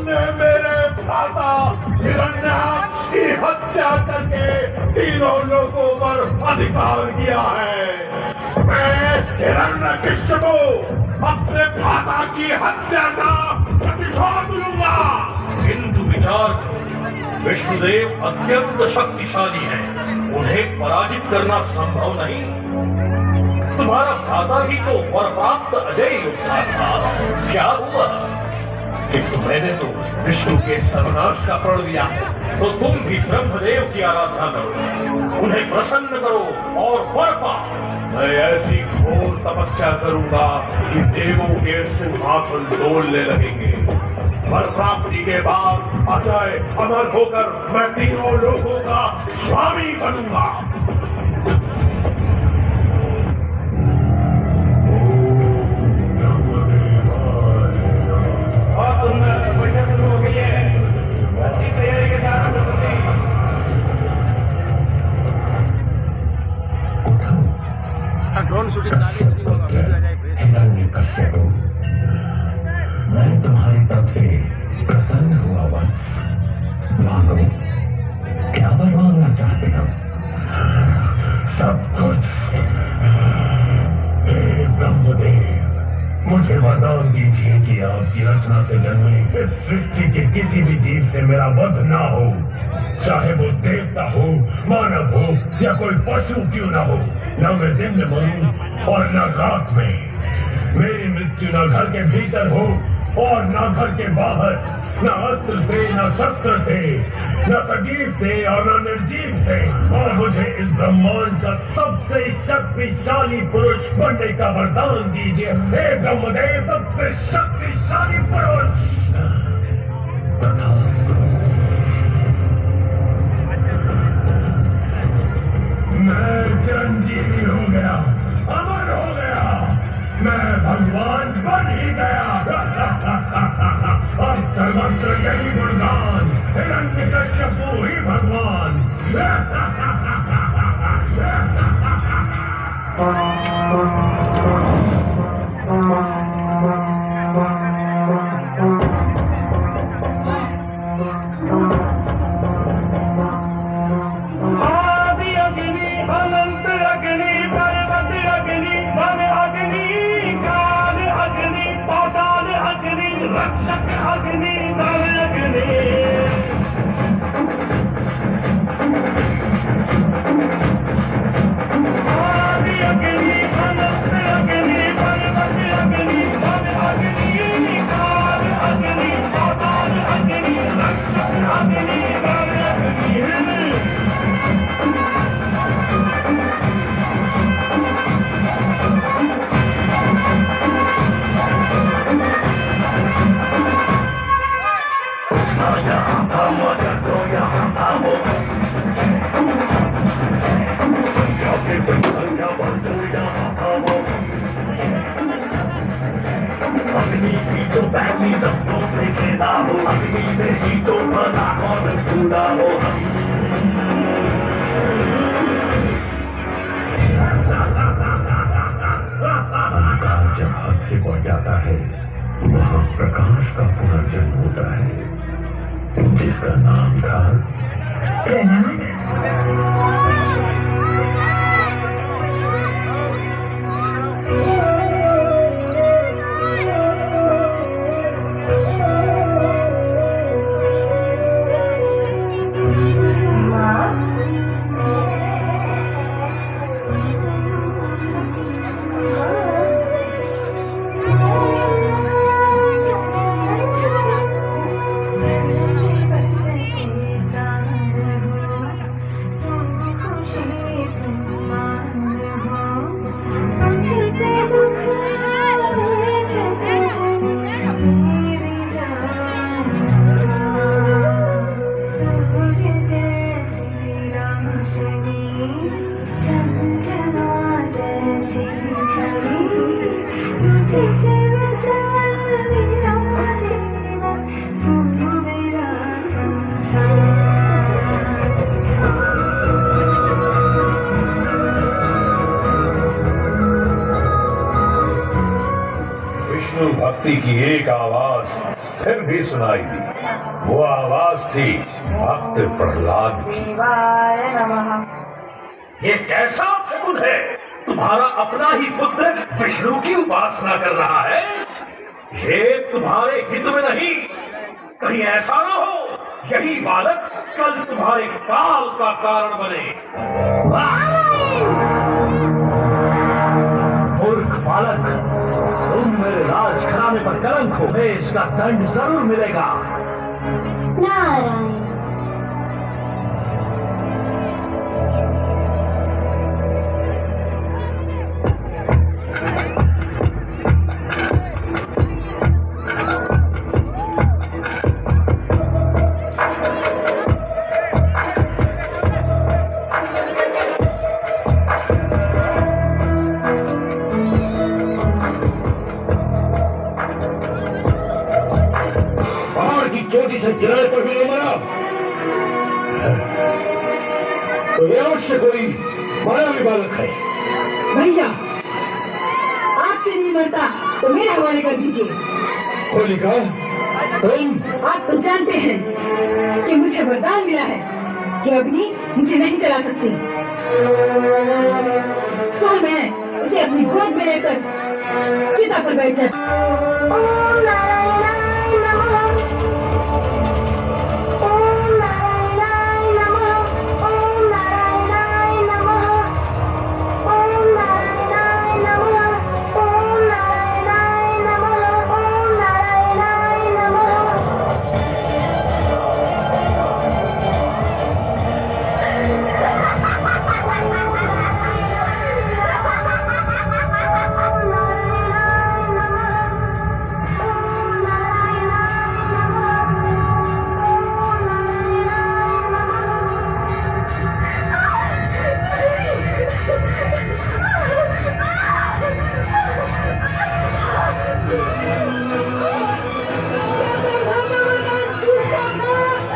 तुमने मेरे भ्राता हिरण्याक्ष की हत्या करके तीनों लोगों पर अधिकार किया है। मैं हिरण्यकश्यप अपने भ्राता की हत्या का प्रतिशोध लूंगा। किंतु विचार करो, विष्णुदेव अत्यंत शक्तिशाली हैं, उन्हें पराजित करना संभव नहीं। तुम्हारा भ्राता ही तो वर प्राप्त अजय योद्धा था। क्या हुआ? किंतु मैंने तो विष्णु के सर्वनाश का प्रण दिया है, तो तुम भी ब्रह्मदेव की आराधना करो, उन्हें प्रसन्न करो और वर पाओ। मैं ऐसी घोर तपस्या करूंगा कि देवों के सिंहासन डोलने लगेंगे। वर प्राप्ति के बाद अजय अमर होकर मैं तीनों लोगों का स्वामी बनूंगा। ड्रोन शूटिंग हिरण्यकश्यप, मैं तुम्हारी तरफ से प्रसन्न हुआ वंश। मांगो, क्या वर मांगना चाहते हो? सब कुछ। हे ब्रह्मदेव, मुझे वरदान दीजिए कि आपकी रचना से जन्मे इस सृष्टि के किसी भी जीव से मेरा वध ना हो, चाहे वो देवता हो, मानव हो या कोई पशु क्यों ना हो। न मैं दिन में मरूं और न रात में। मेरी मृत्यु न घर के भीतर हो और न घर के बाहर, न अस्त्र से, न शस्त्र से, न सजीव से और न निर्जीव से। और मुझे इस ब्रह्मांड का सबसे शक्तिशाली पुरुष बनने का वरदान दीजिए। हे ब्रह्मदेव, सबसे शक्तिशाली पुरुष। तथास्तु। मैं चिरंजीवी हो गया, अमर हो गया, मैं भगवान बन ही गया। अब सर्वत्र यही गुणगान, हिरण्यकश्यपु ही भगवान। रक्षक अग्नि नर अग्नि। आदि अग्नि, अनंत अग्नि, पर्वत अग्नि, वन अग्नि, काल अग्नि, पाताल अग्नि, रक्षक अग्नि नर अग्नि। अग्नि की जो पहली दफ्तों से खेला हो, अग्नि में ही जो बना और कूदा हो। अंधकार जब हद से बढ़ जाता है, वहाँ प्रकाश का पुनर्जन्म होता है, जिसका नाम था प्रहलाद। फिर भी सुनाई दी। वो आवाज थी भक्त प्रहलाद की। शिवाय नमः। ये कैसा शकुन है? तुम्हारा अपना ही पुत्र विष्णु की उपासना कर रहा है। ये तुम्हारे हित में नहीं। कहीं ऐसा ना हो यही बालक कल तुम्हारे काल का कारण बने। मूर्ख बालक, तुम मेरे राज घराने पर कलंक हो, तुम्हें इसका दंड जरूर मिलेगा। नारायण। चोटी से गिराने पर भी नहीं मरा तो ये अवश्य कोई मायावी बालक है। भैया, आपसे नहीं मरता तो मेरे हवाले कर दीजिए। होलिका, तुम आप तो जानते हैं कि मुझे वरदान मिला है कि अग्नि मुझे नहीं जला सकती। सो मैं उसे अपनी गोद में लेकर चिता पर बैठ जाती।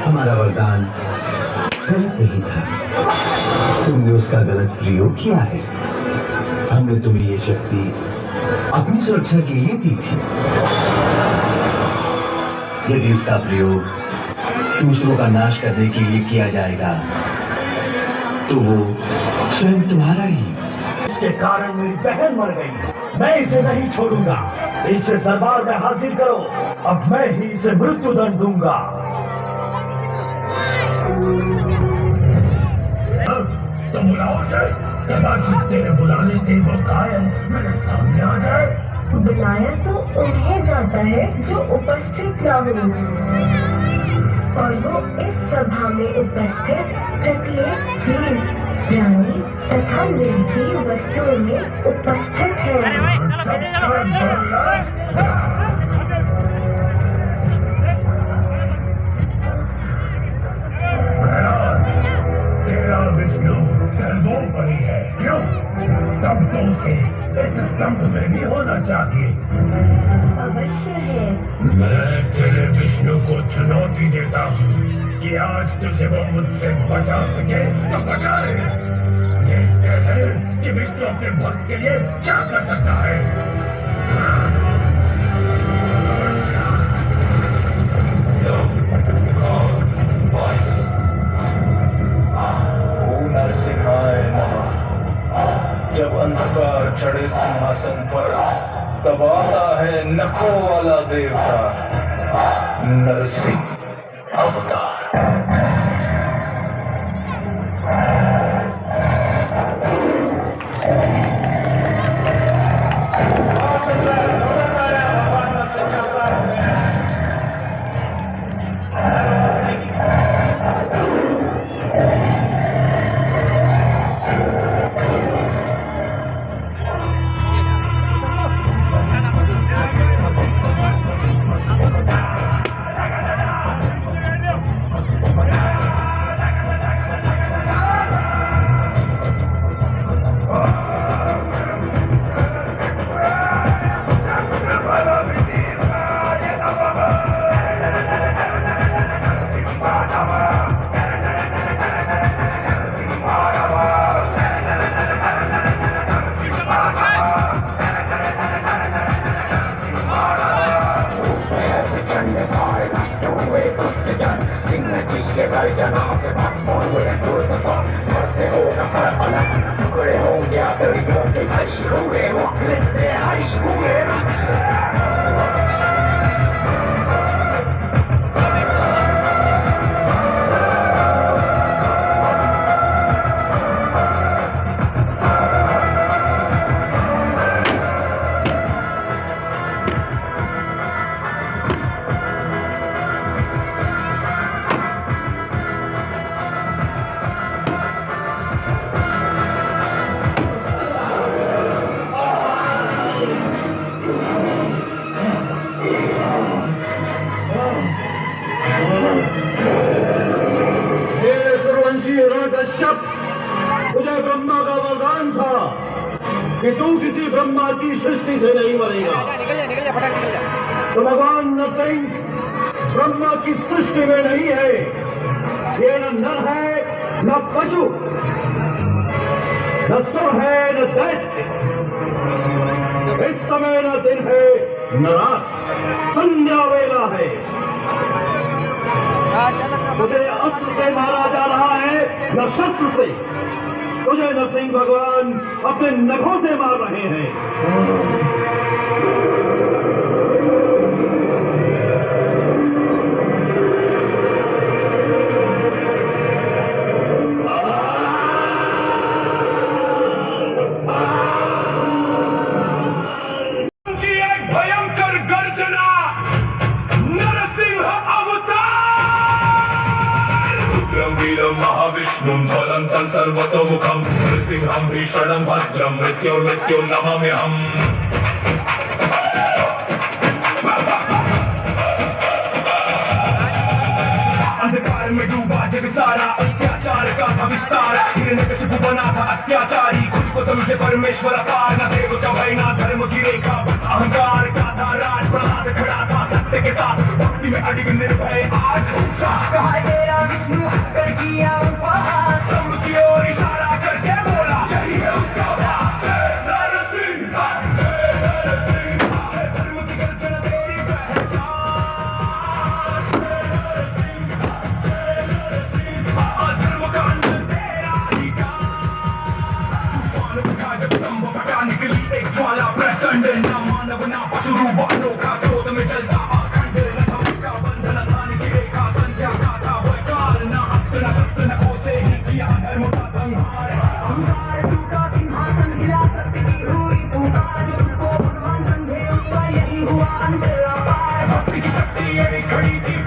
हमारा वरदान गलत नहीं था, तुमने उसका गलत प्रयोग किया है। हमने तुम्हें ये शक्ति अपनी सुरक्षा के लिए दी थी। यदि इसका प्रयोग दूसरों का नाश करने के लिए किया जाएगा तो वो स्वयं तुम्हारा ही। इसके कारण मेरी बहन मर गई। मैं इसे नहीं छोड़ूंगा। इसे दरबार में हाजिर करो। अब मैं ही इसे मृत्यु दंड दूंगा। तो बुलाओ उसे। कदाचित तेरे बुलाने से वो कायल मेरे सामने आ जाए। बुलाया तो उन्हें जाता है जो उपस्थित न हो, और वो इस सभा में उपस्थित प्रत्येक जीव, प्राणी तथा निर्जीव वस्तुओं में उपस्थित है। तेरा विष्णु सर्वोपरि है, क्यों? तब तो उसे इस स्तंभ में भी होना चाहिए। अवश्य है। मैं तेरे विष्णु को चुनौती देता हूँ कि आज तुझे वो मुझसे बचा सके तो बचा ले। देखते हैं कि विष्णु अपने भक्त के लिए क्या कर सकता है। नरसिंहाय नमः। जब अंधकार चढ़े सिंहासन पर तब आता है नखों वाला देवता नरसिंह अवतार। कश्यप, तुझे ब्रह्मा का वरदान था कि तू किसी ब्रह्मा की सृष्टि से नहीं मरेगा। तो भगवान नरसिंह ब्रह्मा की सृष्टि में नहीं है। ये न नर है न पशु, न सुर है न दैत्य। इस समय न दिन है न रात, संध्या वेला है। तुझे अस्त्र से मारा जा रहा है न शस्त्र से। तुझे नरसिंह भगवान अपने नखों से मार रहे हैं। एक भयंकर गर्जना, नरसिंह वीरं महाविष्णुं ज्वलन्तं सर्वतोमुखं नृसिंहं भीषणं भद्रं मृत्युर्मृत्युं नमाम्यहम्। अंधकार में डूबा जग सारा, अत्याचार का था विस्तार। हिरण्यकशिपु बना था अत्याचारी, खुद को समझे परमेश्वर अपार। न देव का भय न धर्म की रेखा, बस अहंकार का था राज। प्रहलाद खड़ा था सत्य के साथ, भक्ति में अडिग निर्भय आज। कहा तेरा विष्णु हंसकर किया उपहास, स्तंभ की ओर इशारा करके बोला यही है उसका वास। नरसिंह जय नरसिंह, धर्म की गर्जना तेरी पहचान। जय नरसिंह, अधर्म का अंत तेरा ही काम। तूफान उठा जब स्तंभ फटा, निकली एक ज्वाला प्रचंड। न मानव न पशु रूप अनोखा, क्रोध में जलता अखंड। न सबका बंधन स्थान की रेखा, संध्या का था वैकाल। न अस्त्र न शस्त्र न खो से ही किया धर्म का संहार। अहंकार टूटा, सिंहासन हिला, सत्य की हुई पुकार। जो तुमको भगवान समझे उसका यही हुआ अंत अपार। भक्ति की शक्ति यही खड़ी थी